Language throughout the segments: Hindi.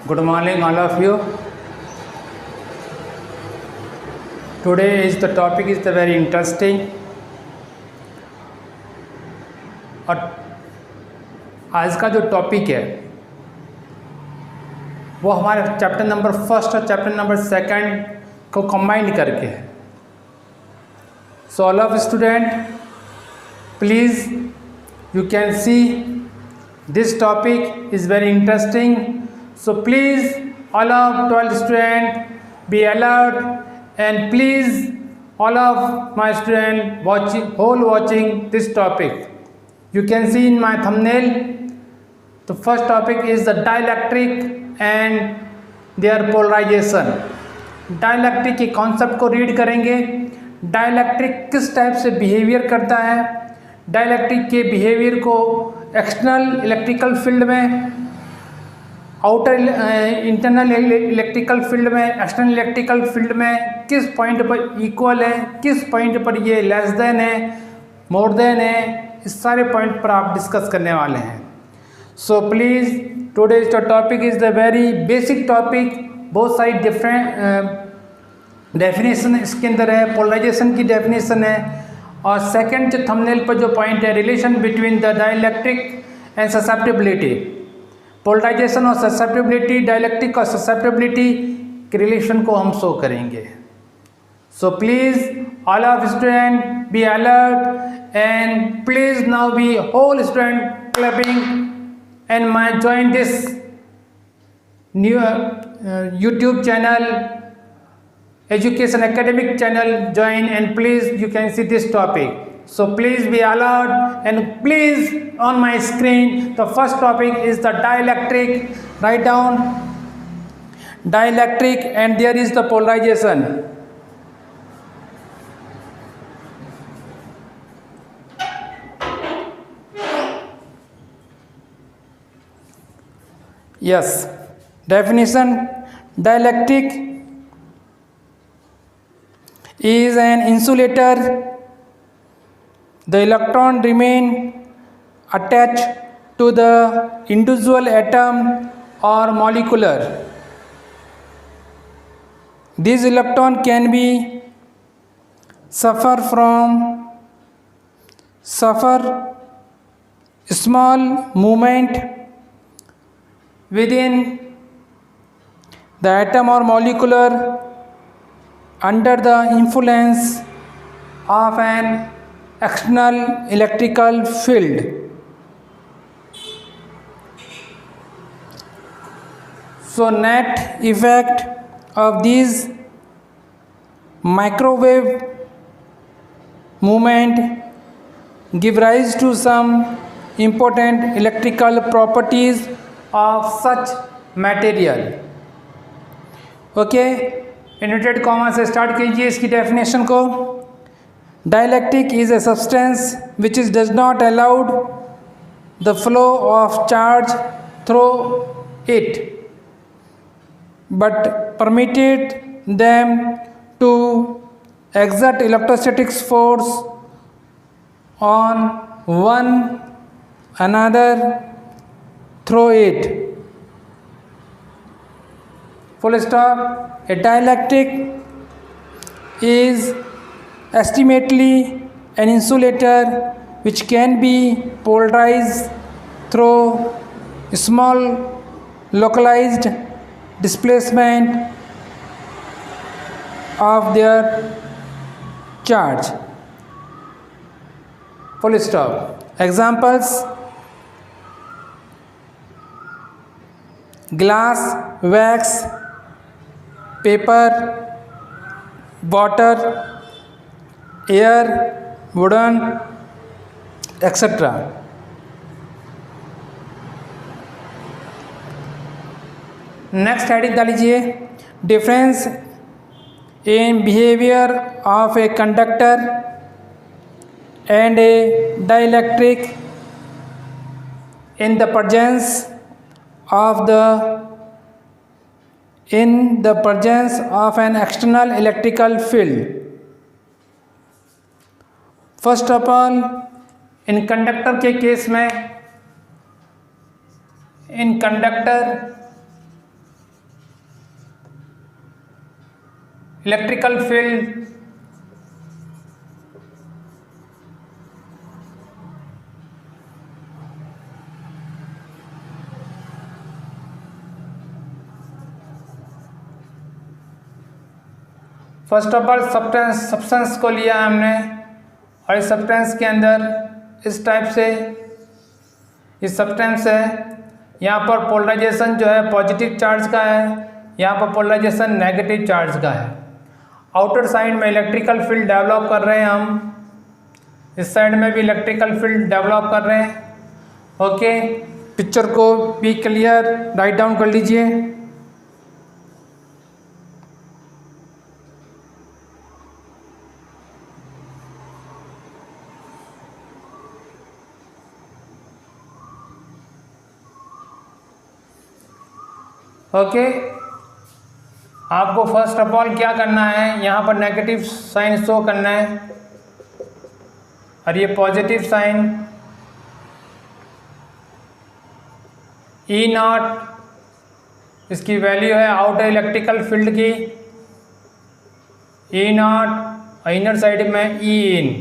Good morning, all of you. Today is the topic is the very interesting. और आज का जो टॉपिक है वो हमारे चैप्टर नंबर फर्स्ट और चैप्टर नंबर सेकंड को कंबाइन करके है. So all of student, please you can see this topic is very interesting. So please all of 12 students be alert, and please all of my students watching this topic. You can see in my thumbnail the first topic is the dielectric and their polarization. Dielectric के कॉन्सेप्ट को रीड करेंगे. डाइलेक्ट्रिक किस टाइप से बिहेवियर करता है, डाइलेक्ट्रिक के बिहेवियर को एक्सटर्नल इलेक्ट्रिकल फील्ड में, आउटर इंटरनल इलेक्ट्रिकल फील्ड में, एक्सटर्नल इलेक्ट्रिकल फील्ड में किस पॉइंट पर इक्वल है, किस पॉइंट पर ये लेस देन है, मोर देन है, इस सारे पॉइंट पर आप डिस्कस करने वाले हैं. So please today's the topic is the very basic topic. बहुत सारी डिफरेंट डेफिनेशन इसके अंदर है. पोलराइजेशन की डेफिनेशन है, और सेकंड जो थंबनेल पर जो पॉइंट है, relation between the dielectric and susceptibility. Polarization और ससेप्टिबिलिटी, डाइलेक्ट्रिक और ससेप्टिबिलिटी के रिलेशन को हम शो करेंगे. So please all of student be alert, and please now be whole student clubbing and my join this new YouTube channel, education academic channel, join, and please you can see this topic. So please be alert, and please on my screen the first topic is the dielectric. Write down dielectric, and there is the polarization. Yes, definition: dielectric is an insulator. The electron remain attached to the individual atom or molecular. These electron can be suffer small movement within the atom or molecular under the influence of an external electrical field. So net effect of these microwave movement give rise to some important electrical properties of such material. Okay, inverted comma से स्टार्ट कीजिए इसकी डेफिनेशन को. Dielectric is a substance which is does not allowed the flow of charge through it, but permitted them to exert electrostatic force on one another through it. Full stop. A dielectric is estimately an insulator which can be polarized through small localized displacement of their charge. Full stop. Examples: glass, wax, paper, water, air, wooden, etc. Next heading डाल लीजिए. Difference in behaviour of a conductor and a dielectric in the presence of an external electrical field. First of all, in conductor के केस में, in conductor electrical field first of all substance को लिया हमने और इस सब्सटेंस के अंदर इस टाइप से इस सब्सटेंस है, यहाँ पर पोलराइजेशन जो है पॉजिटिव चार्ज का है, यहाँ पर पोलराइजेशन नेगेटिव चार्ज का है। आउटर साइड में इलेक्ट्रिकल फील्ड डेवलप कर रहे हैं हम, इस साइड में भी इलेक्ट्रिकल फील्ड डेवलप कर रहे हैं। ओके, पिक्चर को भी क्लियर राइट डाउन कर लीजिए। ओके, आपको फर्स्ट ऑफ ऑल क्या करना है, यहाँ पर नेगेटिव साइन शो करना है और ये पॉजिटिव साइन। ई नॉट इसकी वैल्यू है आउटर इलेक्ट्रिकल फील्ड की, ई नॉट और इनर साइड में ई इन।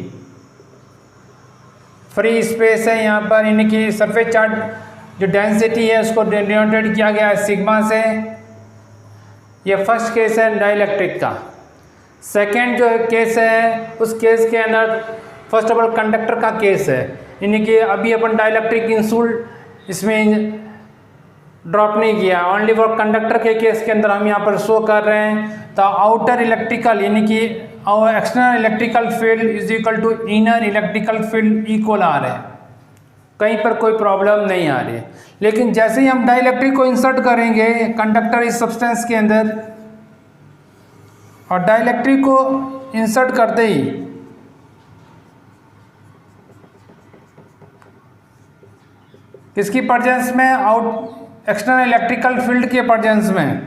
फ्री स्पेस है यहाँ पर, इनकी सरफेस चार्ज जो डेंसिटी है उसको डिनोटेड किया गया है सिग्मा से। ये फर्स्ट केस है डाइलेक्ट्रिक का। सेकंड जो केस है उस केस के अंदर फर्स्ट ऑफ ऑल कंडक्टर का केस है, यानी कि अभी अपन डाइलेक्ट्रिक इंसुल्ट इसमें ड्रॉप नहीं किया, ओनली फॉर कंडक्टर के केस के अंदर हम यहाँ पर शो कर रहे हैं। तो आउटर इलेक्ट्रिकल यानी कि external electrical field is equal to inner electrical field equal आ रहे हैं, कहीं पर कोई प्रॉब्लम नहीं आ रही है। लेकिन जैसे ही हम डाइलेक्ट्रिक को इंसर्ट करेंगे कंडक्टर इस सब्सटेंस के अंदर और डाइलेक्ट्रिक को इंसर्ट करते ही किसकी प्रेजेंस में, आउट एक्सटर्नल इलेक्ट्रिकल फील्ड के प्रेजेंस में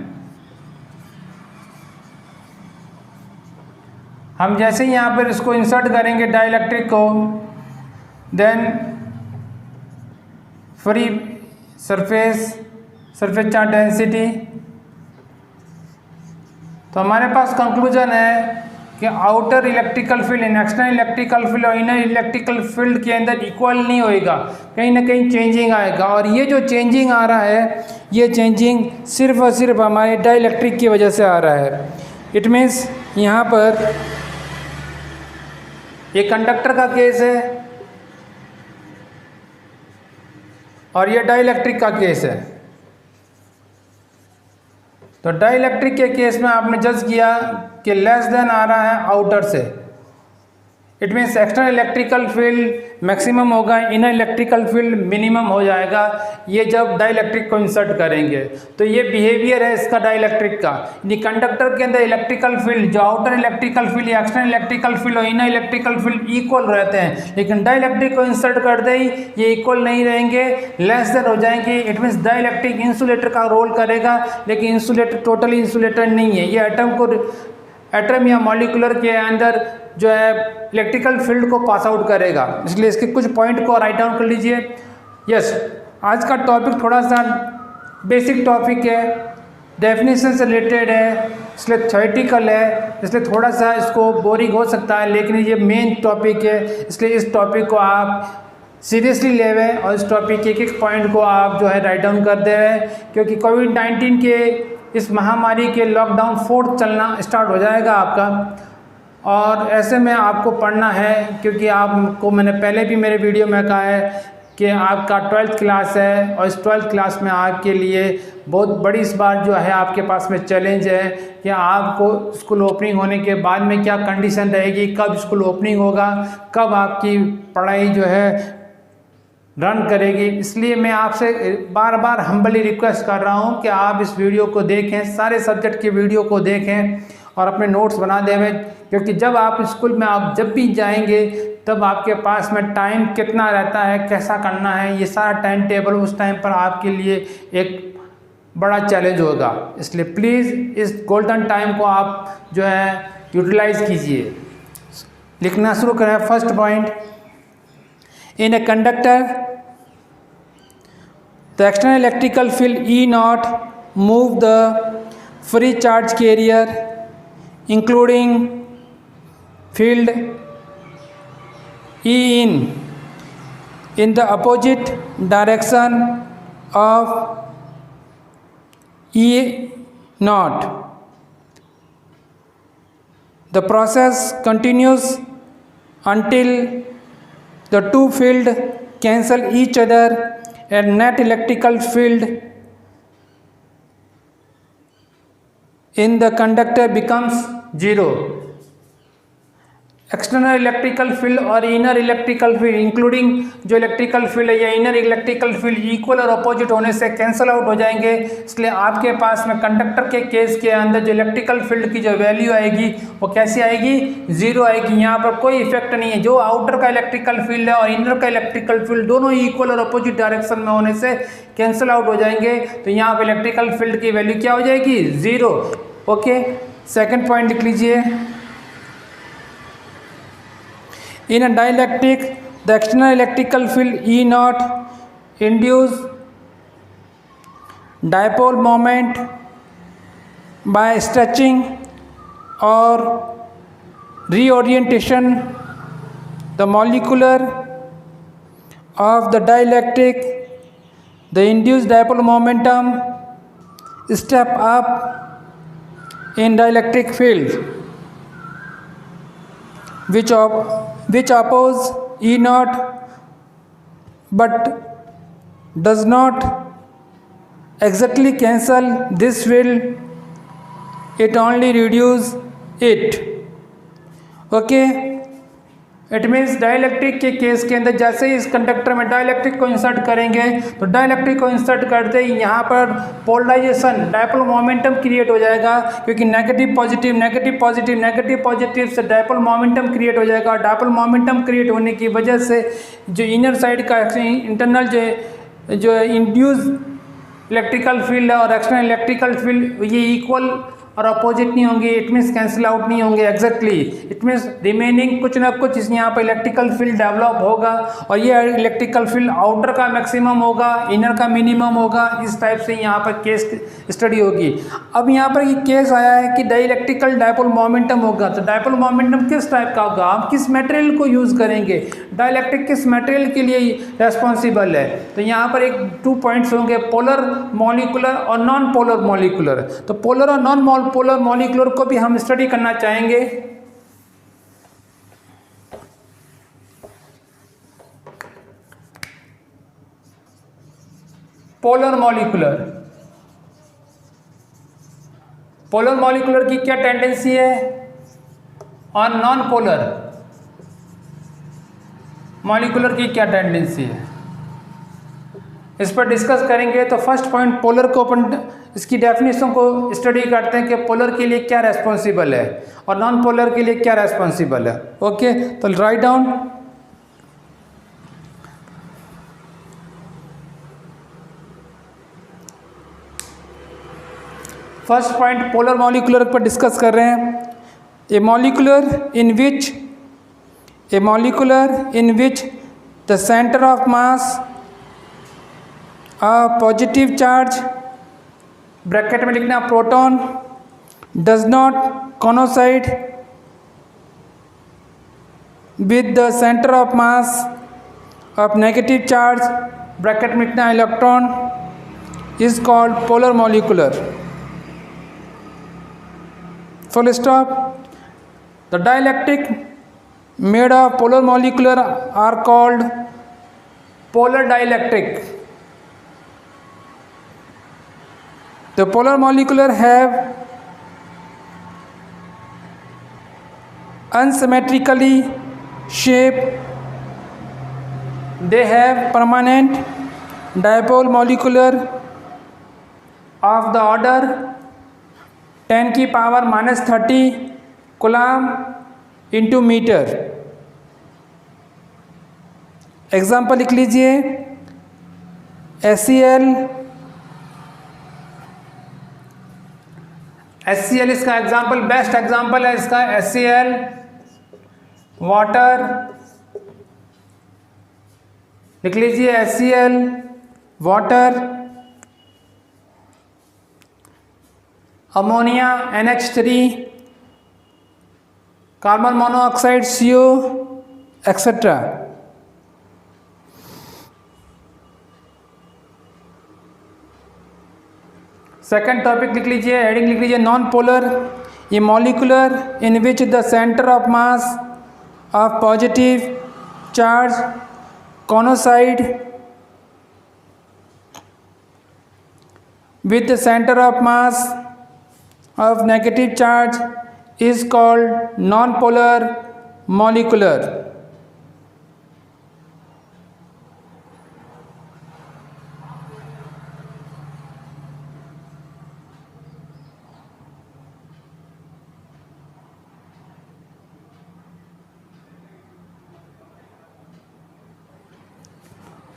हम जैसे ही यहाँ पर इसको इंसर्ट करेंगे डाइलेक्ट्रिक को, then free surface charge density. तो हमारे पास कंक्लूजन है कि outer electrical field external electrical field और इनर इलेक्ट्रिकल फील्ड के अंदर इक्वल नहीं होएगा, कहीं ना कहीं चेंजिंग आएगा। और ये जो चेंजिंग आ रहा है ये चेंजिंग सिर्फ और सिर्फ हमारे डाइलेक्ट्रिक की वजह से आ रहा है। इट मीन्स यहाँ पर ये कंडक्टर का केस है और ये डाइलेक्ट्रिक का केस है। तो डाइलेक्ट्रिक के केस में आपने जज किया कि लेस देन आ रहा है आउटर से, it means external electrical field maximum होगा, इनर इलेक्ट्रिकल फील्ड मिनिमम हो जाएगा ये जब डाइलेक्ट्रिक को इंसर्ट करेंगे। तो ये बिहेवियर है इसका डाइलेक्ट्रिक का, यानी कंडक्टर के अंदर इलेक्ट्रिकल फील्ड जो आउटर इलेक्ट्रिकल फील्ड या एक्सटर्नल इलेक्ट्रिकल फील्ड और इनर इलेक्ट्रिकल फील्ड इक्वल रहते हैं, लेकिन डाइलेक्ट्रिक को इंसर्ट करते ही ये इक्वल नहीं रहेंगे, लेस देन हो जाएंगे। इट मीन्स डाइलेक्ट्रिक इंसुलेटर का रोल करेगा, लेकिन इंसुलेटर टोटली इंसुलेटर नहीं है, ये एटम या मॉलिक्यूलर के अंदर जो है इलेक्ट्रिकल फील्ड को पास आउट करेगा। इसलिए इसके कुछ पॉइंट को राइट डाउन कर लीजिए। यस, आज का टॉपिक थोड़ा सा बेसिक टॉपिक है, डेफिनेशन से रिलेटेड है, इसलिए थ्योरेटिकल है, इसलिए थोड़ा सा इसको बोरिंग हो सकता है, लेकिन ये मेन टॉपिक है, इसलिए इस टॉपिक को आप सीरियसली ले हुए और इस टॉपिक के एक पॉइंट को आप जो है राइट डाउन कर दे हुए, क्योंकि कोविड-19 के इस महामारी के लॉकडाउन 4 चलना स्टार्ट हो जाएगा आपका, और ऐसे में आपको पढ़ना है, क्योंकि आपको मैंने पहले भी मेरे वीडियो में कहा है कि आपका 12th क्लास है और इस 12th क्लास में आपके लिए बहुत बड़ी इस बार जो है आपके पास में चैलेंज है कि आपको स्कूल ओपनिंग होने के बाद में क्या कंडीशन रहेगी, कब स्कूल ओपनिंग होगा, कब आपकी पढ़ाई जो है रन करेगी। इसलिए मैं आपसे बार बार हम्बली रिक्वेस्ट कर रहा हूं कि आप इस वीडियो को देखें, सारे सब्जेक्ट के वीडियो को देखें और अपने नोट्स बना देवें, क्योंकि जब आप स्कूल में आप जब भी जाएंगे तब आपके पास में टाइम कितना रहता है, कैसा करना है, ये सारा टाइम टेबल उस टाइम पर आपके लिए एक बड़ा चैलेंज होगा। इसलिए प्लीज़ इस गोल्डन टाइम को आप जो है यूटिलाइज कीजिए। लिखना शुरू करें। First point, in a conductor the external electrical field E naught move the free charge carrier including field E in the opposite direction of E naught. The process continues until the two fields cancel each other and net electrical field in the conductor becomes zero. External electrical field और इनर इलेक्ट्रिकल फील्ड इंक्लूडिंग जो इलेक्ट्रिकल फील्ड है या इनर इलेक्ट्रिकल फील्ड इक्वल और अपोजिट होने से कैंसिल आउट हो जाएंगे। इसलिए आपके पास में कंडक्टर के केस के अंदर जो इलेक्ट्रिकल फील्ड की जो वैल्यू आएगी वो कैसी आएगी, जीरो आएगी। यहाँ पर कोई इफेक्ट नहीं है। जो आउटर का इलेक्ट्रिकल फील्ड है और इनर का इलेक्ट्रिकल फील्ड दोनों इक्वल और अपोजिट डायरेक्शन में होने से कैंसिल आउट हो जाएंगे। तो यहाँ पर इलेक्ट्रिकल फील्ड की वैल्यू क्या हो जाएगी, जीरो। ओके, सेकेंड पॉइंट लिख लीजिए। In a dielectric, the external electrical field E naught induce dipole moment by stretching or reorientation the molecular of the dielectric. The induced dipole momentum step up in dielectric field which oppose E naught but does not exactly cancel this field, it only reduce it. Okay, it means dielectric के केस के अंदर जैसे ही इस कंडक्टर में डाइलेक्ट्रिक को इंसर्ट करेंगे तो डाइलेक्ट्रिक को इंसर्ट करते ही यहाँ पर पोलराइजेशन डायपोल मोमेंटम क्रिएट हो जाएगा, क्योंकि negative positive negative positive negative positive से डायपोल मोमेंटम क्रिएट हो जाएगा। डायपोल मोमेंटम क्रिएट होने की वजह से जो इनर साइड का इंटरनल जो इंड्यूस इलेक्ट्रिकल फील्ड है और एक्सटर्नल इलेक्ट्रिकल फील्ड ये इक्वल और अपोजिट नहीं होंगे। इट मीन्स कैंसिल आउट नहीं होंगे एग्जैक्टली। इट मीन्स रिमेनिंग कुछ ना कुछ इस यहाँ पर इलेक्ट्रिकल फील्ड डेवलप होगा और ये इलेक्ट्रिकल फील्ड आउटर का मैक्सिमम होगा, इनर का मिनिमम होगा। इस टाइप से यहाँ पर केस स्टडी होगी। अब यहाँ पर ये केस आया है कि डाइलेक्ट्रिकल डायपोल मोमेंटम होगा। तो डायपोल मोमेंटम किस टाइप का होगा, आप किस मटेरियल को यूज़ करेंगे, डाइलेक्ट्रिक किस मटेरियल के लिए रेस्पॉन्सिबल है। तो यहाँ पर एक 2 पॉइंट्स होंगे, पोलर मॉलिक्यूलर और नॉन पोलर मॉलिक्यूलर। तो पोलर और नॉन पोलर मॉलिक्यूलर को भी हम स्टडी करना चाहेंगे। पोलर मॉलिक्यूलर, पोलर मॉलिक्यूलर की क्या टेंडेंसी है और नॉन पोलर मॉलिक्यूलर की क्या टेंडेंसी है, इस पर डिस्कस करेंगे। तो फर्स्ट पॉइंट पोलर को अपन इसकी डेफिनेशन को स्टडी करते हैं कि पोलर के लिए क्या रेस्पॉन्सिबल है और नॉन पोलर के लिए क्या रेस्पॉन्सिबल है। ओके, तो write down. First point polar molecular पर डिस्कस कर रहे हैं। A molecular in which the centre of mass positive charge bracket में लिखना proton does not coincide with the centre of mass of negative charge bracket में लिखना electron is called polar molecular. Full stop. The dielectric made of polar molecular are called polar dielectric. The polar molecular have unsymmetrically shape. They have permanent dipole molecular of the order 10⁻³ coulomb into meter. Example लिख लीजिए, HCl इसका एग्जाम्पल, बेस्ट एग्जाम्पल है इसका HCl, वाटर लिख लीजिए, HCl, वाटर, ammonia NH3, carbon monoxide, CO, etc. Second topic लिख लीजिए, हेडिंग लिख लीजिए non polar, a molecular in which the centre of mass of positive charge coincide with the center of mass of negative charge is called non-polar molecular.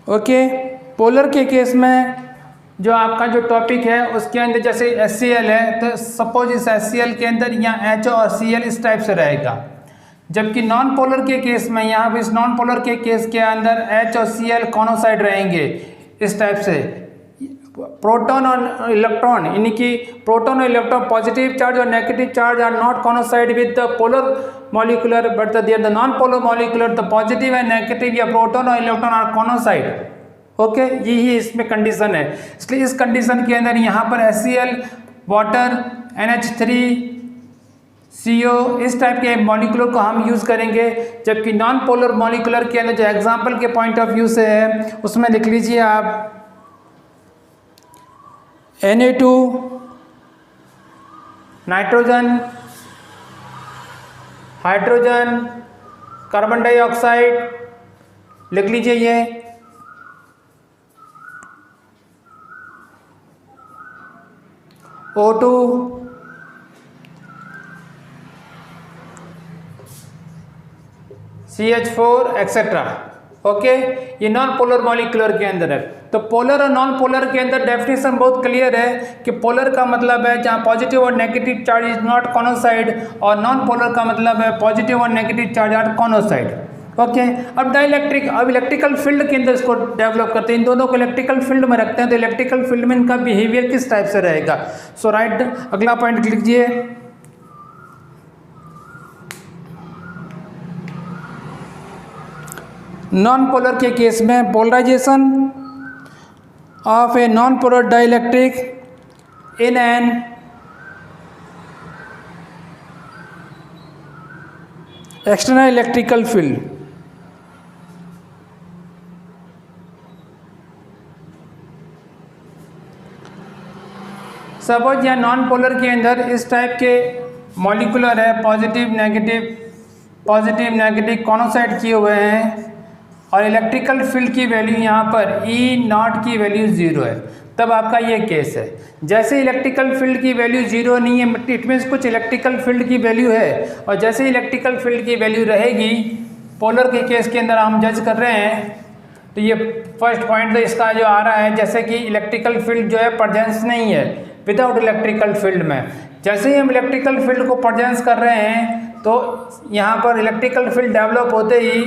Okay, polar के केस में जो आपका जो टॉपिक है उसके अंदर जैसे HCl है तो सपोज इस HCl के अंदर यहाँ H और Cl इस टाइप से रहेगा, जबकि नॉन पोलर के केस में यहाँ पर इस नॉन पोलर के केस के अंदर H और Cl कोनोसाइड रहेंगे इस टाइप से। प्रोटॉन और इलेक्ट्रॉन यानी कि प्रोटॉन और इलेक्ट्रॉन पॉजिटिव चार्ज और negative charge are not coincide with the polar molecular but they are the non polar molecular, the positive and negative या प्रोटॉन और इलेक्ट्रॉन आर कोनोसाइड। ओके, यही इसमें कंडीशन है। इसलिए इस कंडीशन के अंदर यहाँ पर HCl, वाटर, NH3, CO इस टाइप के मॉलिक्यूलर को हम यूज़ करेंगे, जबकि नॉन पोलर मॉलिक्यूलर के अंदर जो एग्जांपल के पॉइंट ऑफ व्यू से है उसमें लिख लीजिए आप Na2, nitrogen, hydrogen, carbon dioxide लिख लीजिए ये, O2, CH4 एक्सेट्रा। ओके, ये नॉन पोलर मॉलिक्यूलर के अंदर है। तो पोलर और नॉन पोलर के अंदर डेफिनेशन बहुत क्लियर है कि पोलर का मतलब है जहाँ पॉजिटिव और नेगेटिव चार्ज इज नॉट कोनोसाइड, और नॉन पोलर का मतलब है पॉजिटिव और negative charge are coincide. Okay, अब डाइलेक्ट्रिक, अब इलेक्ट्रिकल फील्ड के अंदर इसको डेवलप करते हैं, इन दोनों को इलेक्ट्रिकल फील्ड में रखते हैं, तो इलेक्ट्रिकल फील्ड में इनका बिहेवियर किस टाइप से रहेगा। सो राइट, अगला पॉइंट लिखिए, नॉन पोलर के केस में polarization of a non polar dielectric in an external electrical field. Suppose यहाँ नॉन पोलर के अंदर इस टाइप के मॉलिक्यूलर है, पॉजिटिव नेगेटिव कोनोसाइड किए हुए हैं, और इलेक्ट्रिकल फील्ड की वैल्यू यहाँ पर E0 की वैल्यू 0 है, तब आपका ये केस है। जैसे इलेक्ट्रिकल फील्ड की वैल्यू 0 नहीं है, इट मीन्स कुछ इलेक्ट्रिकल फील्ड की वैल्यू है, और जैसे इलेक्ट्रिकल फील्ड की वैल्यू रहेगी, पोलर के केस के अंदर हम जज कर रहे हैं, तो ये फर्स्ट पॉइंट तो इसका जो आ रहा है, जैसे कि इलेक्ट्रिकल फील्ड जो है प्रेजेंस नहीं है विदाउट इलेक्ट्रिकल फील्ड में। जैसे ही हम इलेक्ट्रिकल फील्ड को प्रेजेंस कर रहे हैं तो यहाँ पर इलेक्ट्रिकल फील्ड डेवलप होते ही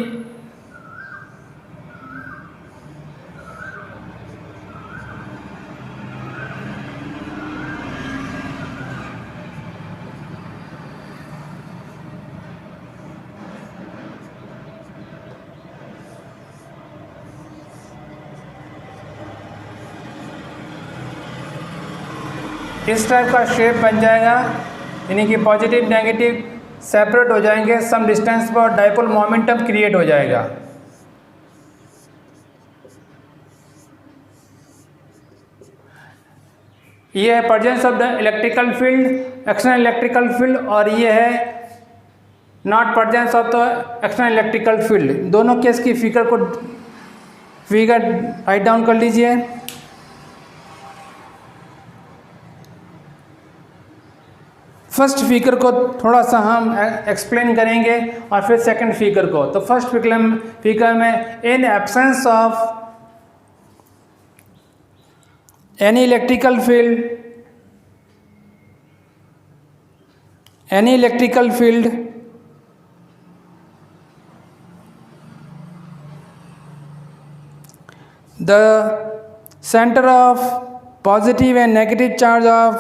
इस टाइप का शेप बन जाएगा, यानी कि पॉजिटिव नेगेटिव सेपरेट हो जाएंगे, सम डिस्टेंस पर डाइपोल मोमेंटम क्रिएट हो जाएगा। ये है presence of the electrical field, external electrical field, और ये है not presence of the external electrical field. दोनों केस की फिगर राइट डाउन कर लीजिए। फर्स्ट फिगर को थोड़ा सा हम एक्सप्लेन करेंगे और फिर सेकंड फिगर को। तो फर्स्ट फिगर में in absence of any electrical field the center of positive and negative charge of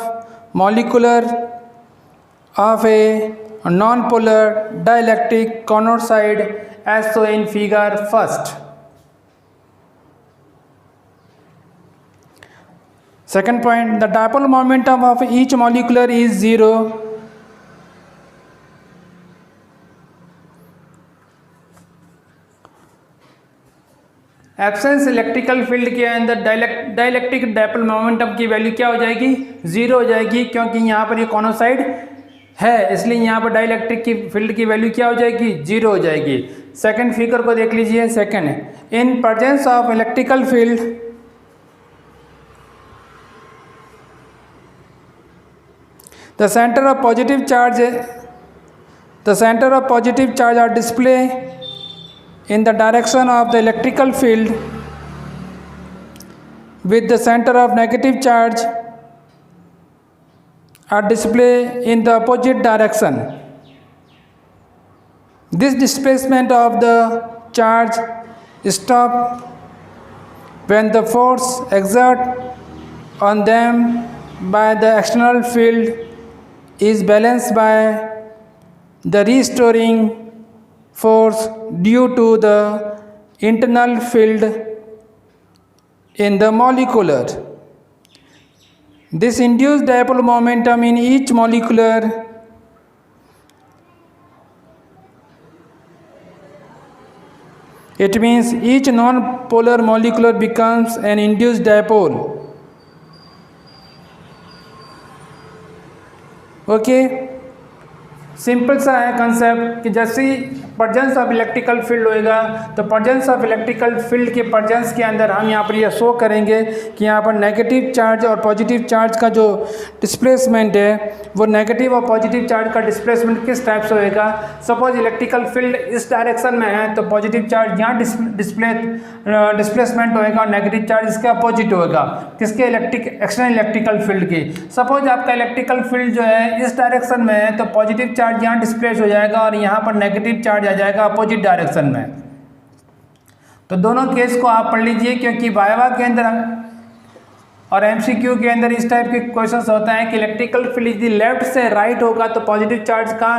molecular of a non-polar dielectric conorside as shown in figure first. Second point, the dipole momentum of each molecule is 0. Absence electrical field के अंदर डाइलेक्ट्रिक डाइपोल मोमेंटम की वैल्यू क्या हो जाएगी, 0 हो जाएगी, क्योंकि यहाँ पर ये कॉनोसाइड है, इसलिए यहाँ पर डाइलेक्ट्रिक की फील्ड की वैल्यू क्या हो जाएगी, 0 हो जाएगी। सेकंड फिगर को देख लीजिए। Second, in presence of electrical field the centre of positive charge are display in the direction of the electrical field, with the center of negative charge are displayed in the opposite direction. This displacement of the charge stops when the force exerted on them by the external field is balanced by the restoring force due to the internal field in the molecular. This induced dipole momentum in each molecular it means each non-polar molecule becomes an induced dipole. Okay, simple सा है कंसेप्ट कि जैसे ही प्रेजेंस ऑफ इलेक्ट्रिकल फील्ड होएगा तो प्रेजेंस ऑफ इलेक्ट्रिकल फील्ड के प्रेजेंस के अंदर हम यहाँ पर यह शो करेंगे कि यहाँ पर नेगेटिव चार्ज और पॉजिटिव चार्ज का जो डिस्प्लेसमेंट है वो नेगेटिव और पॉजिटिव चार्ज का डिस्प्लेसमेंट किस टाइप से होएगा। सपोज इलेक्ट्रिकल फील्ड इस डायरेक्शन में है तो पॉजिटिव चार्ज यहाँ डिस्प्लेसमेंट होएगा और नेगेटिव चार्ज इसके अपोजिट होएगा, किसके, एक्सटर्नल इलेक्ट्रिकल फील्ड की। सपोज आपका इलेक्ट्रिकल फील्ड जो है इस डायरेक्शन में है तो पॉजिटिव चार्ज यहाँ डिस्प्लेस हो जाएगा और यहाँ पर नेगेटिव चार्ज आ जाएगा अपोजिट डायरेक्शन में। तो दोनों केस को आप पढ़ लीजिए, क्योंकि वाइवा के अंदर और एमसीक्यू के अंदर इस टाइप के क्वेश्चंस होता है कि इलेक्ट्रिकल फील्ड यदि लेफ्ट से राइट होगा तो पॉजिटिव चार्ज का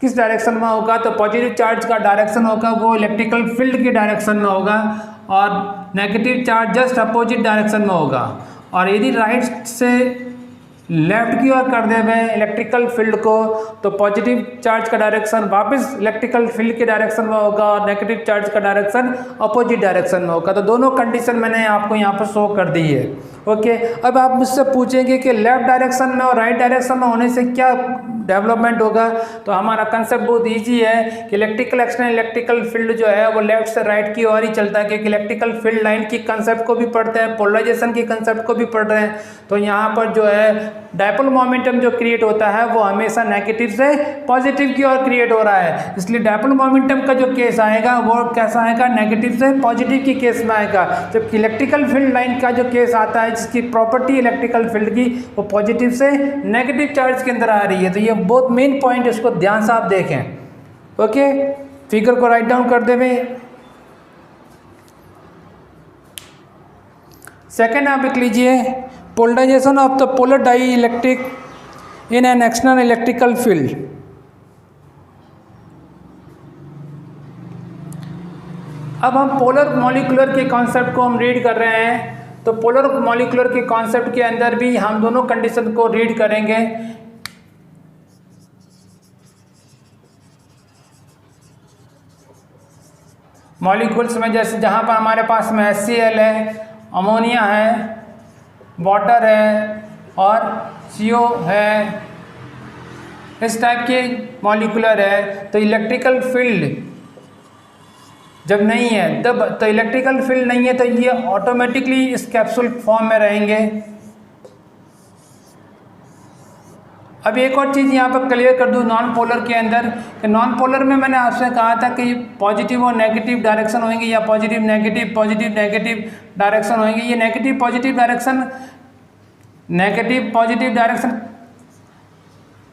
किस डायरेक्शन में होगा, तो पॉजिटिव चार्ज का डायरेक्शन होगा वो इलेक्ट्रिकल फील्ड की डायरेक्शन में होगा और negative charge just opposite direction में होगा। और यदि राइट से लेफ्ट की ओर कर देवे इलेक्ट्रिकल फील्ड को तो पॉजिटिव चार्ज का डायरेक्शन वापस इलेक्ट्रिकल फील्ड के डायरेक्शन में होगा और नेगेटिव चार्ज का डायरेक्शन अपोजिट डायरेक्शन में होगा। तो दोनों कंडीशन मैंने आपको यहाँ पर शो कर दी है। ओके, अब आप मुझसे पूछेंगे कि लेफ्ट डायरेक्शन में और राइट डायरेक्शन में होने से क्या डेवलपमेंट होगा, तो हमारा कंसेप्ट बहुत ईजी है कि इलेक्ट्रिकल एक्सटर्नल इलेक्ट्रिकल फील्ड जो है वो लेफ्ट से राइट की ओर ही चलता है, क्योंकि इलेक्ट्रिकल फील्ड लाइन की कंसेप्ट को भी पढ़ते हैं, पोलराइजेशन की कंसेप्ट को भी पढ़ रहे हैं। तो यहाँ पर जो है डाइपोल मोमेंटम जो क्रिएट होता है वो हमेशा नेगेटिव से पॉजिटिव की ओर क्रिएट हो रहा है, इसलिए डाइपोल मोमेंटम का जो केस आएगा वो कैसा आएगा, नेगेटिव से पॉजिटिव की केस में आएगा। जबकि इलेक्ट्रिकल फील्ड लाइन का जो केस आता है जिसकी प्रॉपर्टी इलेक्ट्रिकल फील्ड की वो पॉजिटिव से नेगेटिव चार्ज के अंदर आ रही है। तो ये बहुत मेन पॉइंट, इसको ध्यान से आप देखें। ओके, फिगर को राइट डाउन कर देवे। सेकेंड आप लिख लीजिए, polarization of the polar dielectric in an external electrical field. अब हम पोलर मॉलिक्यूलर के कॉन्सेप्ट को हम रीड कर रहे हैं, तो पोलर मॉलिक्यूलर के कॉन्सेप्ट के अंदर भी हम दोनों कंडीशन को रीड करेंगे। मॉलिक्यूल्स में जैसे जहाँ पर हमारे पास में HCl है, अमोनिया है, वाटर है और CO है, इस टाइप के मॉलिक्यूलर है। तो इलेक्ट्रिकल फील्ड जब नहीं है तब, तो इलेक्ट्रिकल फील्ड नहीं है तो ये ऑटोमेटिकली इस कैप्सूल फॉर्म में रहेंगे। अब एक और चीज़ यहाँ पर क्लियर कर दूँ नॉन पोलर के अंदर, कि नॉन पोलर में मैंने आपसे कहा था कि पॉजिटिव और नेगेटिव डायरेक्शन होंगे या पॉजिटिव नेगेटिव डायरेक्शन होंगे। ये नेगेटिव पॉजिटिव डायरेक्शन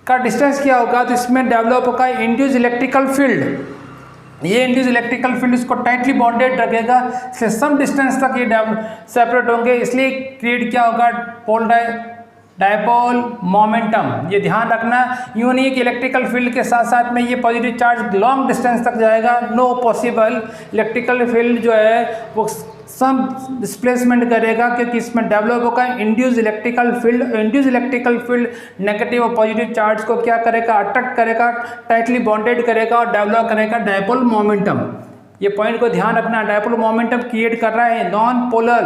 का डिस्टेंस क्या होगा, तो इसमें डेवलप होगा इंड्यूस इलेक्ट्रिकल फील्ड। ये इंड्यूस इलेक्ट्रिकल फील्ड इसको टाइटली बॉन्डेड रखेगा, से सम डिस्टेंस तक ये सेपरेट होंगे, इसलिए क्रिएट क्या होगा, डायपोल मोमेंटम, ये ध्यान रखना। यूँ नहीं कि इलेक्ट्रिकल फील्ड के साथ साथ में ये पॉजिटिव चार्ज लॉन्ग डिस्टेंस तक जाएगा, नो पॉसिबल। इलेक्ट्रिकल फील्ड जो है वो सम डिस्प्लेसमेंट करेगा, क्योंकि इसमें डेवलप होगा induce electrical field. Induce electrical field negative और पॉजिटिव चार्ज को क्या करेगा, अट्रैक्ट करेगा, टाइटली बॉन्डेड करेगा और डेवलप करेगा डायपोल मोमेंटम। ये पॉइंट को ध्यान रखना, डायपोल मोमेंटम क्रिएट कर रहा है नॉन पोलर,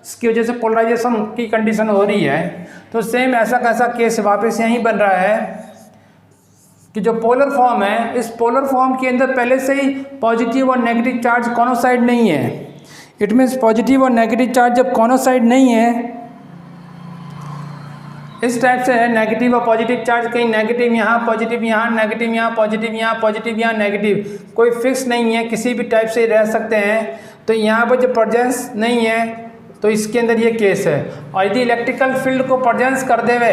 जिसकी वजह से पोलराइजेशन की कंडीशन हो रही है। तो सेम ऐसा कैसा केस वापस यहीं बन रहा है कि जो पोलर फॉर्म है, इस पोलर फॉर्म के अंदर पहले से ही पॉजिटिव और नेगेटिव चार्ज कॉनोसाइड नहीं है। इट मीन्स पॉजिटिव और नेगेटिव चार्ज जब कॉनोसाइड नहीं है, इस टाइप से है, नेगेटिव और पॉजिटिव चार्ज, कहीं नेगेटिव यहाँ, पॉजिटिव यहाँ, नेगेटिव यहाँ, पॉजिटिव यहाँ, पॉजिटिव यहाँ, नेगेटिव, कोई फिक्स नहीं है, किसी भी टाइप से रह सकते हैं। तो यहाँ पर जो प्रेजेंस नहीं है तो इसके अंदर ये केस है। और यदि इलेक्ट्रिकल फील्ड को प्रेजेंस कर देवे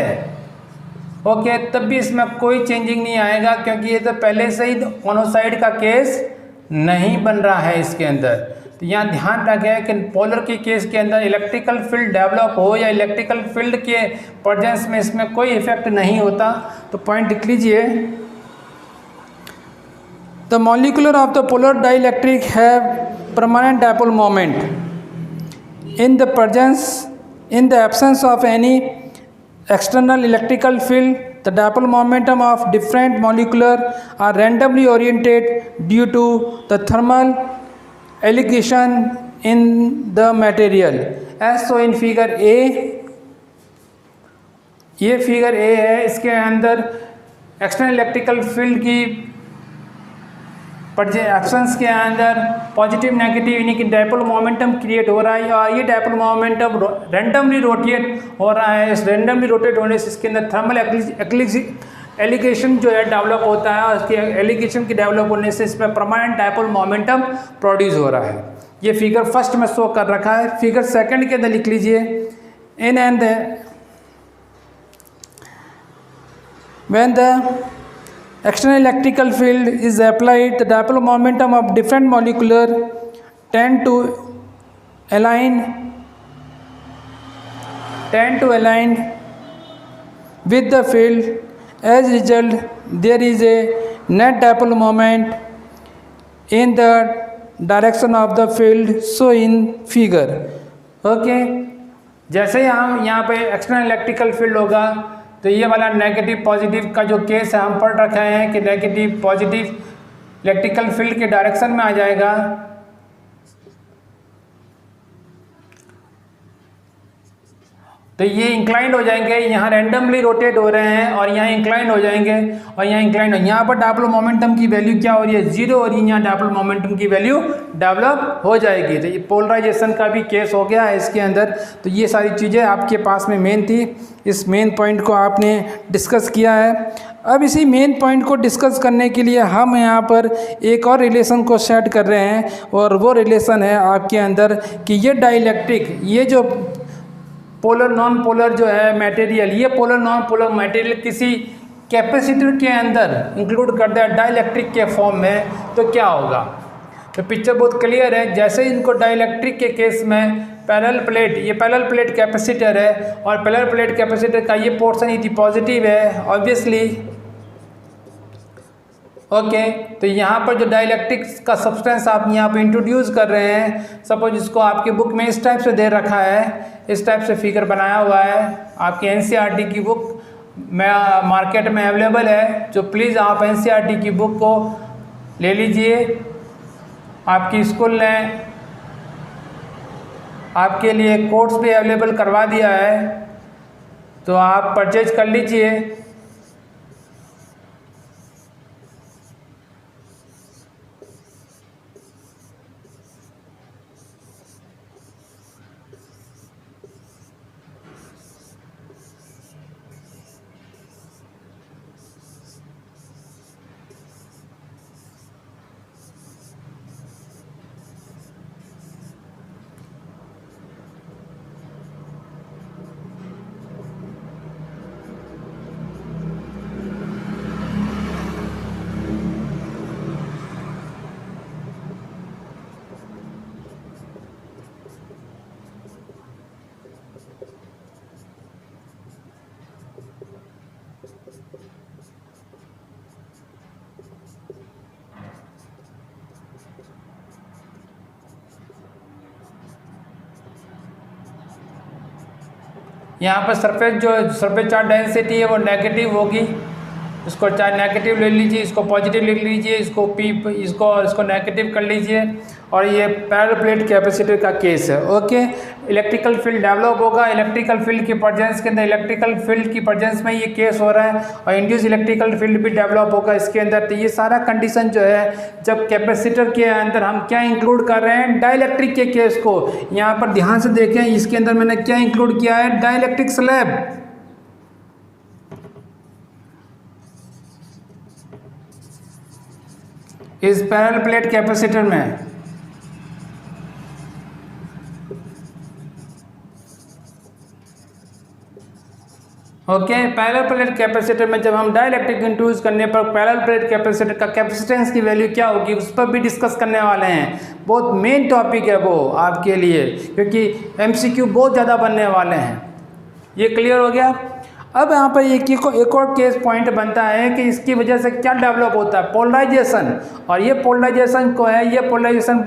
ओके, तब भी इसमें कोई चेंजिंग नहीं आएगा, क्योंकि ये तो पहले से ही मोनोसाइड का केस नहीं बन रहा है इसके अंदर। तो यहाँ ध्यान रखें कि पोलर के केस के अंदर इलेक्ट्रिकल फील्ड डेवलप हो या इलेक्ट्रिकल फील्ड के प्रेजेंस में इसमें कोई इफेक्ट नहीं होता। तो पॉइंट लिख लीजिए, the molecular of the polar dielectric have permanent dipole moment in the presence, in the absence of any external electrical field. The dipole momentum of different molecular are randomly oriented due to the thermal allocation in the material as so in figure A। ये फिगर A है, इसके अंदर एक्सटर्नल इलेक्ट्रिकल फील्ड की एब्सेंस के अंदर पॉजिटिव नेगेटिव यानी कि डायपोल मोमेंटम क्रिएट हो रहा है, और ये डायपोल मोमेंटम रैंडमली रोटेट हो रहा है। इस रैंडमली रोटेट होने से इसके अंदर थर्मल एलिगेशन जो है डेवलप होता है, और इसके एलिगेशन की डेवलप होने से इसमें परमानेंट डायपोल मोमेंटम प्रोड्यूस हो रहा है। ये फिगर फर्स्ट में शो कर रखा है। फिगर सेकंड के अंदर लिख लीजिए, in and when the external electrical field is applied, the dipole momentum of different molecular tend to align with the field. As a result, there is a net dipole moment in the direction of the field, so in figure। okay, जैसे ही हम यहाँ पे एक्सटर्नल इलेक्ट्रिकल फील्ड होगा तो ये वाला नेगेटिव पॉजिटिव का जो केस है हम पढ़ रखे हैं कि नेगेटिव पॉजिटिव इलेक्ट्रिकल फील्ड के डायरेक्शन में आ जाएगा। तो ये इंक्लाइंड हो जाएंगे, यहाँ रैंडमली रोटेट हो रहे हैं और यहाँ इंक्लाइंड हो जाएंगे और यहाँ इंक्लाइंड हो। यहाँ पर डायपोल मोमेंटम की वैल्यू क्या हो रही है, 0 हो रही है, यहाँ डायपोल मोमेंटम की वैल्यू डेवलप हो जाएगी। तो ये पोलराइजेशन का भी केस हो गया है इसके अंदर। तो ये सारी चीज़ें आपके पास में मेन थी, इस मेन पॉइंट को आपने डिस्कस किया है। अब इसी मेन पॉइंट को डिस्कस करने के लिए हम यहाँ पर एक और रिलेशन को सेट कर रहे हैं, और वो रिलेशन है आपके अंदर कि ये डाइलेक्ट्रिक, ये जो पोलर नॉन पोलर जो है मटेरियल, ये पोलर नॉन पोलर मटेरियल किसी कैपेसिटर के अंदर इंक्लूड कर दिया डाइलेक्ट्रिक के फॉर्म में, तो क्या होगा। तो पिक्चर बहुत क्लियर है। जैसे इनको डाइलेक्ट्रिक के केस में पैरेलल प्लेट, ये पैरेलल प्लेट कैपेसिटर है और पैरेलल प्लेट कैपेसिटर का ये पोर्शन यदि पॉजिटिव है ऑब्वियसली ओके, तो यहाँ पर जो डाइलेक्ट्रिक का सब्सटेंस आप यहाँ पर इंट्रोड्यूस कर रहे हैं, सपोज इसको आपकी बुक में इस टाइप से दे रखा है, इस टाइप से फिगर बनाया हुआ है, आपकी एनसीईआरटी की बुक में मार्केट में अवेलेबल है, जो प्लीज़ आप एनसीईआरटी की बुक को ले लीजिए। आपकी स्कूल ने आपके लिए कोर्स भी अवेलेबल करवा दिया है, तो आप परचेज कर लीजिए। यहाँ पर सरफेस चार्ज डेंसिटी है वो नेगेटिव होगी, इसको चाहे नेगेटिव ले लीजिए, इसको पॉजिटिव लिख लीजिए, इसको नेगेटिव कर लीजिए। और ये पैरेलल प्लेट कैपेसिटर का केस है। ओके, इलेक्ट्रिकल फील्ड डेवलप होगा, इलेक्ट्रिकल फील्ड की प्रेजेंस के अंदर, इलेक्ट्रिकल फील्ड की प्रेजेंस में ये केस हो रहा है, और इंड्यूस इलेक्ट्रिकल फील्ड भी डेवलप होगा इसके अंदर। तो ये सारा कंडीशन जो है, जब कैपेसिटर के अंदर हम क्या इंक्लूड कर रहे हैं, डाइलेक्ट्रिक के केस को। यहाँ पर ध्यान से देखें, इसके अंदर मैंने क्या इंक्लूड किया है, डाइलेक्ट्रिक स्लैब। इस पैरेलल प्लेट कैपेसिटर में ओके, पैरेलल प्लेट कैपेसिटर में जब हम डाइलेक्ट्रिक इंट्रोड्यूस करने पर पैरेलल प्लेट कैपेसिटर का कैपेसिटेंस की वैल्यू क्या होगी, उस पर भी डिस्कस करने वाले हैं। बहुत मेन टॉपिक है वो आपके लिए, क्योंकि एमसीक्यू बहुत ज़्यादा बनने वाले हैं। ये क्लियर हो गया। अब यहाँ पर एक और केस पॉइंट बनता है कि इसकी वजह से क्या डेवलप होता है, पोलराइजेशन। और ये पोलराइजेशन को है, ये पोलराइजेशन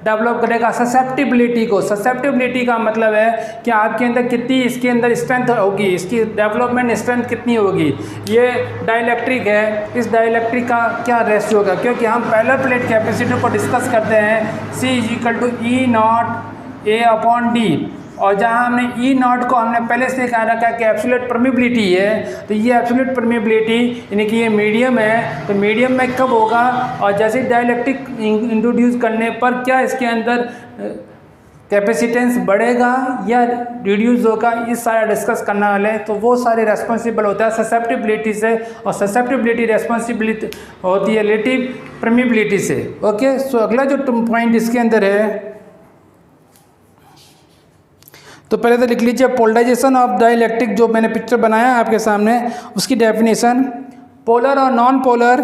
डेवलप करेगा ससेप्टिबिलिटी को। ससेप्टिबिलिटी का मतलब है कि आपके अंदर कितनी इसके अंदर स्ट्रेंथ होगी, इसकी डेवलपमेंट स्ट्रेंथ कितनी होगी। ये डाइलेक्ट्रिक है, इस डाइलेक्ट्रिक का क्या रेशियो होगा, क्योंकि हम पैरेलल प्लेट कैपेसिटर को डिस्कस करते हैं C = E0 A/D। और जहाँ हमने E0 को हमने पहले से कहा रखा कि एब्सोल्यूट परमिबिलिटी है, तो ये एब्सोल्यूट परमिबिलिटी यानी कि ये मीडियम है, तो मीडियम में कब होगा, और जैसे डाइलेक्ट्रिक इंट्रोड्यूस करने पर क्या इसके अंदर कैपेसिटेंस बढ़ेगा या रिड्यूस होगा, इस सारा डिस्कस करने वाले हैं। तो वो सारे रेस्पॉन्सिबल होता है ससेप्टिबिलिटी से, और ससेप्टिबिलिटी रेस्पॉन्सिबिलिटी होती है रिलेटिव परमिबिलिटी से। ओके, सो अगला जो पॉइंट इसके अंदर है, तो पहले तो लिख लीजिए पोलराइजेशन ऑफ डाइलेक्ट्रिक, जो मैंने पिक्चर बनाया आपके सामने, उसकी डेफिनेशन। पोलर और non polar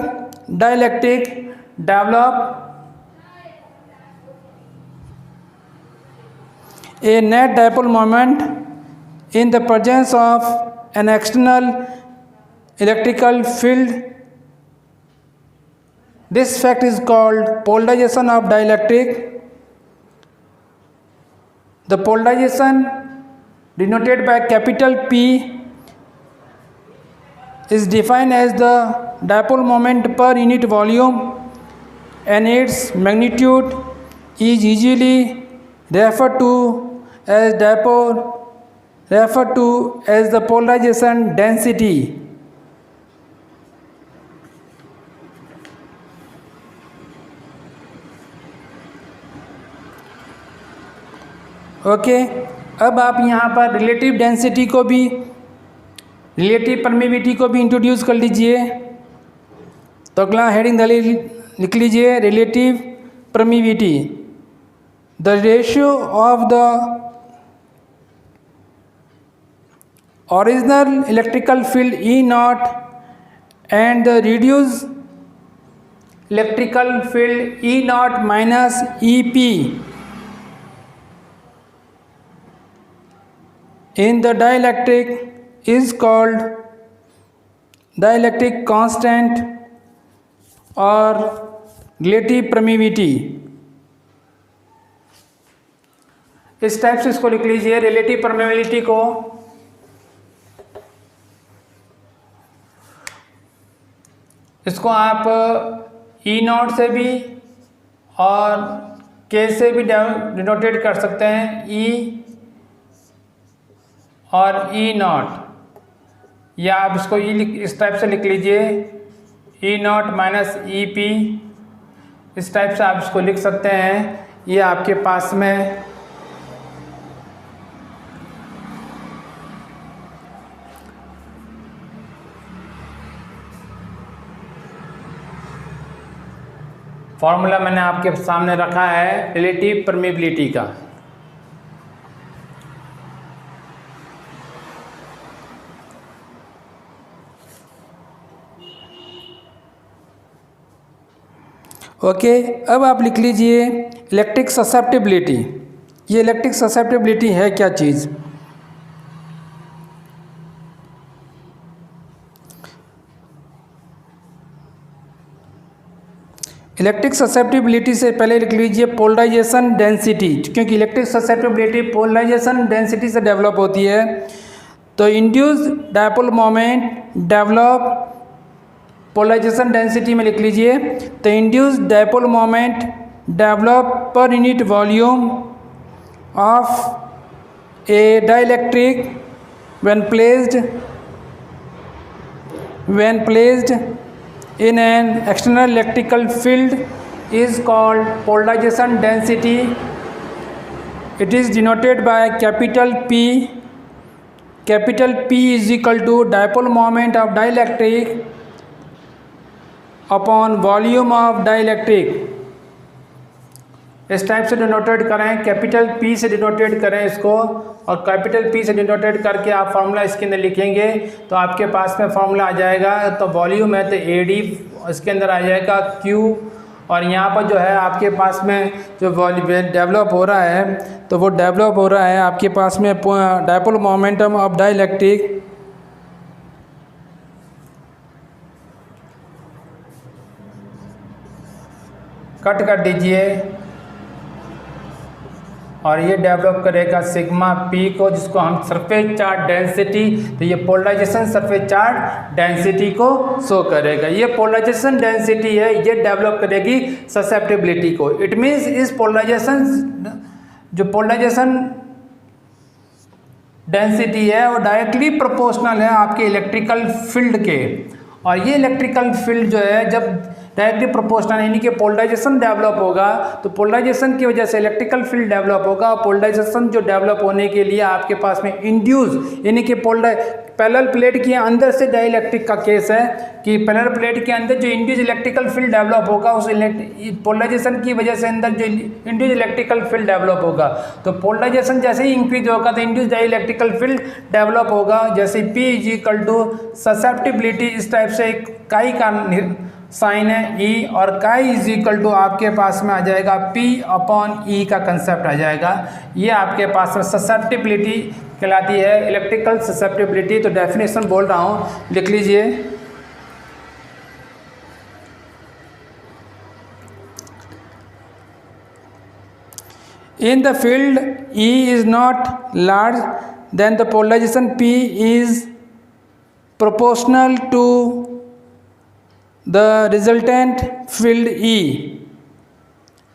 dielectric develop a net dipole moment in the presence of an external electrical field. This fact is called polarization of dielectric. The polarization, denoted by capital P, is defined as the dipole moment per unit volume, and its magnitude is usually referred to as the polarization density. Okay, अब आप यहाँ पर रिलेटिव डेंसिटी को भी, रिलेटिव परमिबिलिटी को भी इंट्रोड्यूस कर लीजिए। तो अगला हेडिंग लिख लीजिए, relative permeability, the ratio of the original electrical field E0 and the reduced electrical field E0 minus EP in the dielectric is called dielectric constant or relative permeability. इस टाइप से इसको लिख लीजिए, रिलेटिव परमेबिलिटी को इसको आप E0 से भी और K से भी डिनोटेट कर सकते हैं, E और E0, या आप इसको इस टाइप से लिख लीजिए, E0 माइनस EP, इस टाइप से आप इसको लिख सकते हैं। ये आपके पास में फॉर्मूला मैंने आपके सामने रखा है रिलेटिव परमेबिलिटी का। ओके, अब आप लिख लीजिए इलेक्ट्रिक ससेप्टिबिलिटी। ये इलेक्ट्रिक ससेप्टिबिलिटी है क्या चीज़? इलेक्ट्रिक ससेप्टिबिलिटी से पहले लिख लीजिए पोलराइजेशन डेंसिटी, क्योंकि इलेक्ट्रिक ससेप्टिबिलिटी पोलराइजेशन डेंसिटी से डेवलप होती है। तो induce dipole moment develop, polarization density में लिख लीजिए, तो induce dipole moment develop per unit volume of a dielectric when placed in an external electrical field is called polarization density. It is denoted by capital P. Capital P is equal to dipole moment of dielectric upon volume of dielectric. इस टाइप से डिनोटेड करें, कैपिटल पी से डिनोटेड करें इसको, और कैपिटल पी से डिनोटेड करके आप फार्मूला इसके अंदर लिखेंगे तो आपके पास में फार्मूला आ जाएगा। तो वॉल्यूम है तो एडी इसके अंदर आ जाएगा क्यू, और यहाँ पर जो है आपके पास में जो डेवलप हो रहा है तो वो डेवलप हो रहा है आपके पास में dipole momentum of dielectric cut कर दीजिए, और ये डेवलप करेगा सिग्मा पी को, जिसको हम सरफेस चार्ज डेंसिटी, तो ये पोलराइजेशन सरफेस चार्ज डेंसिटी को शो करेगा। ये पोलराइजेशन डेंसिटी है, ये डेवलप करेगी ससेप्टिबिलिटी को। इट मीन्स इस पोलराइजेशन जो पोलराइजेशन डेंसिटी है वो डायरेक्टली प्रोपोर्शनल है आपके इलेक्ट्रिकल फील्ड के, और ये इलेक्ट्रिकल फील्ड जो है जब डायरेक्टली प्रोपोर्शनल यानी कि पोलराइजेशन डेवलप होगा तो पोलराइजेशन की वजह से इलेक्ट्रिकल फील्ड डेवलप होगा, और पोलराइजेशन जो डेवलप होने के लिए आपके पास में इंड्यूस यानी कि पैरेलल प्लेट के अंदर से डाइलेक्ट्रिक का केस है कि पैरेलल प्लेट के अंदर जो इंड्यूस इलेक्ट्रिकल फील्ड डेवलप होगा उस पोलराइजेशन की वजह से अंदर जो इंड्यूस इलेक्ट्रिकल फील्ड डेवलप होगा, तो पोलराइजेशन जैसे ही इंक्रीज होगा तो इंड्यूस डाइलेक्ट्रिकल फील्ड डेवलप होगा। जैसे P is equal to susceptibility, इस टाइप से एक काई का साइन है E, और काई इज इक्वल टू आपके पास में आ जाएगा P अपॉन E का कंसेप्ट आ जाएगा। ये आपके पास में ससेप्टिबिलिटी कहलाती है, इलेक्ट्रिकल ससेप्टिबिलिटी। तो डेफिनेशन बोल रहा हूँ, लिख लीजिए। In the field E is not large, then the polarization P is proportional to the resultant field E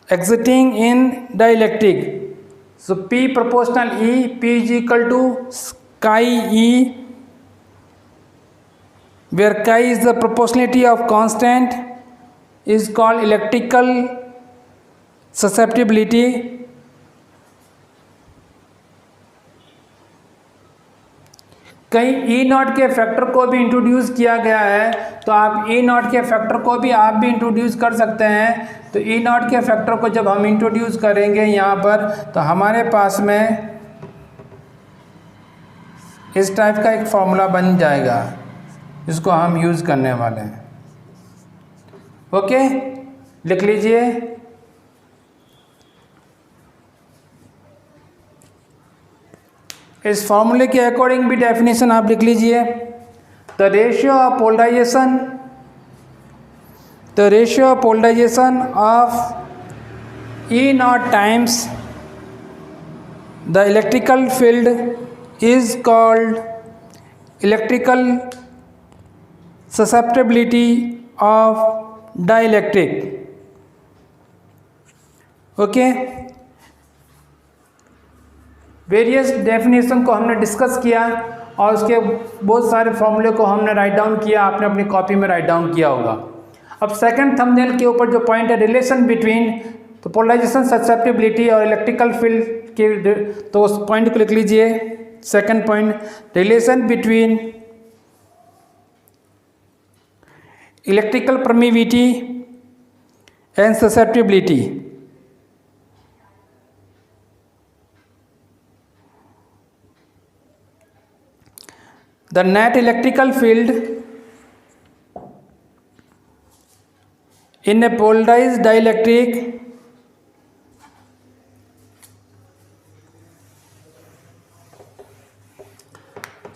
exiting in dielectric. So P proportional E, P is equal to chi E, where chi is the proportionality of constant, is called electrical susceptibility. कहीं ई नॉट के फैक्टर को भी इंट्रोड्यूस किया गया है, तो आप ई नॉट के फैक्टर को भी आप भी इंट्रोड्यूस कर सकते हैं। तो ई नॉट के फैक्टर को जब हम इंट्रोड्यूस करेंगे यहाँ पर, तो हमारे पास में इस टाइप का एक फॉर्मूला बन जाएगा जिसको हम यूज़ करने वाले हैं। ओके, लिख लीजिए। इस फॉर्मूले के अकॉर्डिंग भी डेफिनेशन आप लिख लीजिए। The ratio of polarization of E naught times the electrical field is called electrical susceptibility of dielectric. Okay, various definition को हमने डिस्कस किया और उसके बहुत सारे फॉर्मूले को हमने राइट डाउन किया, आपने अपनी कॉपी में राइट डाउन किया होगा। अब सेकंड थंबनेल के ऊपर जो पॉइंट है रिलेशन बिटवीन, तो पोलराइजेशन ससेप्टिबिलिटी और इलेक्ट्रिकल फील्ड के, तो उस पॉइंट को लिख लीजिए। Second point, relation between electrical permittivity and susceptibility. The net electrical field in a polarized dielectric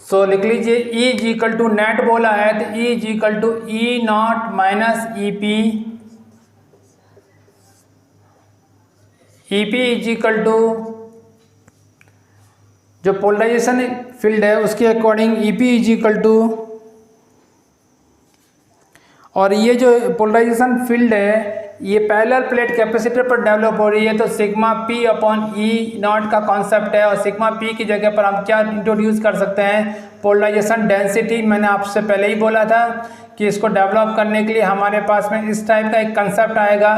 so लिख लीजिए E is equal to net बोला है तो E is equal to E naught minus EP, EP is equal to जो पोलराइजेशन फील्ड है उसके according E P is equal to, और ये जो पोलराइजेशन फील्ड है ये पैरेलल प्लेट कैपेसिटर पर डेवलप हो रही है, तो sigma P upon E not का कॉन्सेप्ट है। और सिग्मा पी की जगह पर हम क्या इंट्रोड्यूस कर सकते हैं, पोलराइजेशन डेंसिटी। मैंने आपसे पहले ही बोला था कि इसको डेवलप करने के लिए हमारे पास में इस टाइप का एक कंसेप्ट आएगा,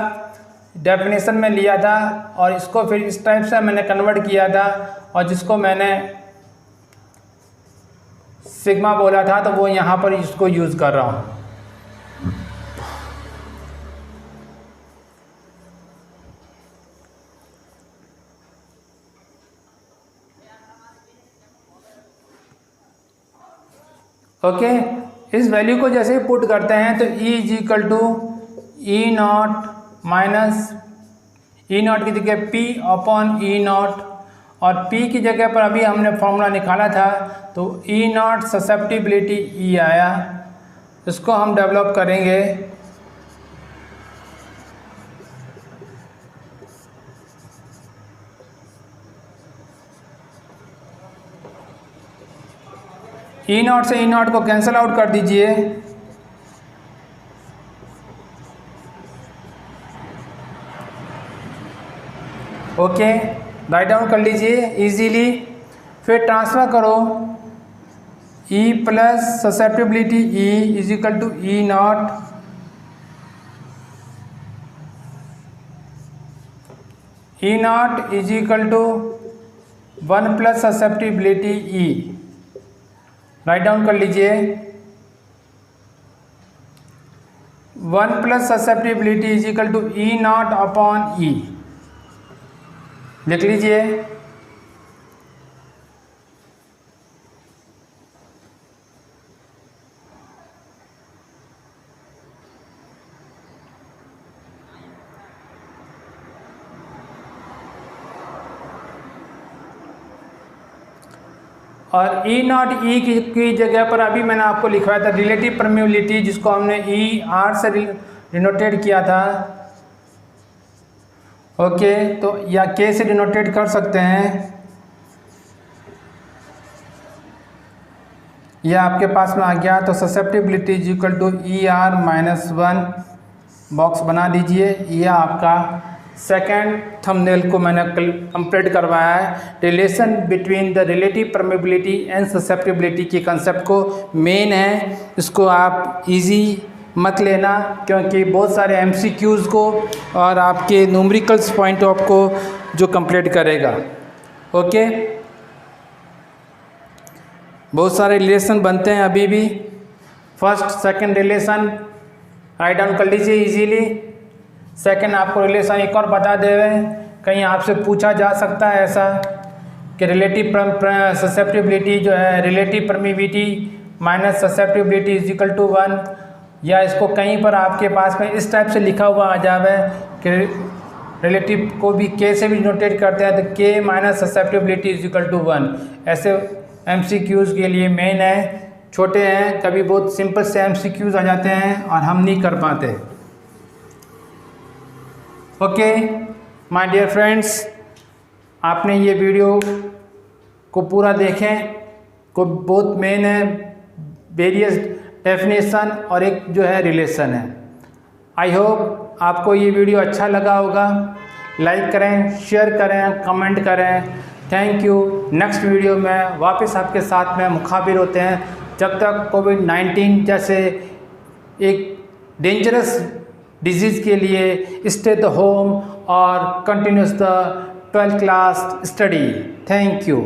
डेफिनेशन में लिया था, और इसको फिर इस टाइप से मैंने कन्वर्ट किया था, और जिसको मैंने सिग्मा बोला था, तो वो यहाँ पर इसको यूज़ कर रहा हूँ। ओके, इस वैल्यू को जैसे ही पुट करते हैं तो E is equal to E naught minus E naught की जगह P अपॉन ई नॉट, और P की जगह पर अभी हमने फॉर्मूला निकाला था, तो ई नॉट ससेप्टिबिलिटी E आया। इसको हम डेवलप करेंगे। ई नॉट से ई नॉट को कैंसिल आउट कर दीजिए। ओके, राइट डाउन कर लीजिए इजीली। फिर ट्रांसफर करो E plus susceptibility E is equal to E naught is equal to 1 plus susceptibility E। Right down कर लीजिए। 1 plus susceptibility is equal to E naught upon E, लिख लीजिए। और ई नॉट ई की जगह पर अभी मैंने आपको लिखवाया था रिलेटिव परमेबिलिटी, जिसको हमने ई आर से डिनोटेट किया था। ओके, तो या के से डिनोटेट कर सकते हैं, यह आपके पास में आ गया। तो susceptibility is equal to E R minus 1 box बना दीजिए। यह आपका सेकेंड थंबनेल को मैंने कंप्लीट करवाया है। Relation between the relative permeability and susceptibility के कंसेप्ट को मेन है, इसको आप इजी मत लेना, क्योंकि बहुत सारे एमसीक्यूज़ को और आपके न्यूमेरिकल्स पॉइंट ऑफ को जो कंप्लीट करेगा। ओके, बहुत सारे रिलेशन बनते हैं अभी भी। First second relation right down कर लीजिए इजीली। सेकंड आपको रिलेशन एक और बता दे रहे हैं, कहीं आपसे पूछा जा सकता है ऐसा कि रिलेटिव ससेप्टिबिलिटी जो है relative permeability minus susceptibility is equal to 1, या इसको कहीं पर आपके पास में इस टाइप से लिखा हुआ आ जावे कि रिलेटिव को भी के से भी नोटेट करते हैं, तो K minus susceptibility is equal to 1। ऐसे एमसीक्यूज़ के लिए मेन है, छोटे हैं, कभी बहुत सिंपल से एमसीक्यूज़ आ जाते हैं और हम नहीं कर पाते। ओके माय डियर फ्रेंड्स, आपने ये वीडियो को पूरा देखें, को बहुत मेन है, वेरियस डेफिनेशन और एक जो है रिलेशन है। आई होप आपको ये वीडियो अच्छा लगा होगा। लाइक करें, शेयर करें, कमेंट करें। Thank you. नेक्स्ट वीडियो में वापस आपके साथ में मुखाबिर होते हैं। जब तक कोविड-19 जैसे एक डेंजरस डिजीज़ के लिए स्टे द होम और continuous the 12th class study. Thank you.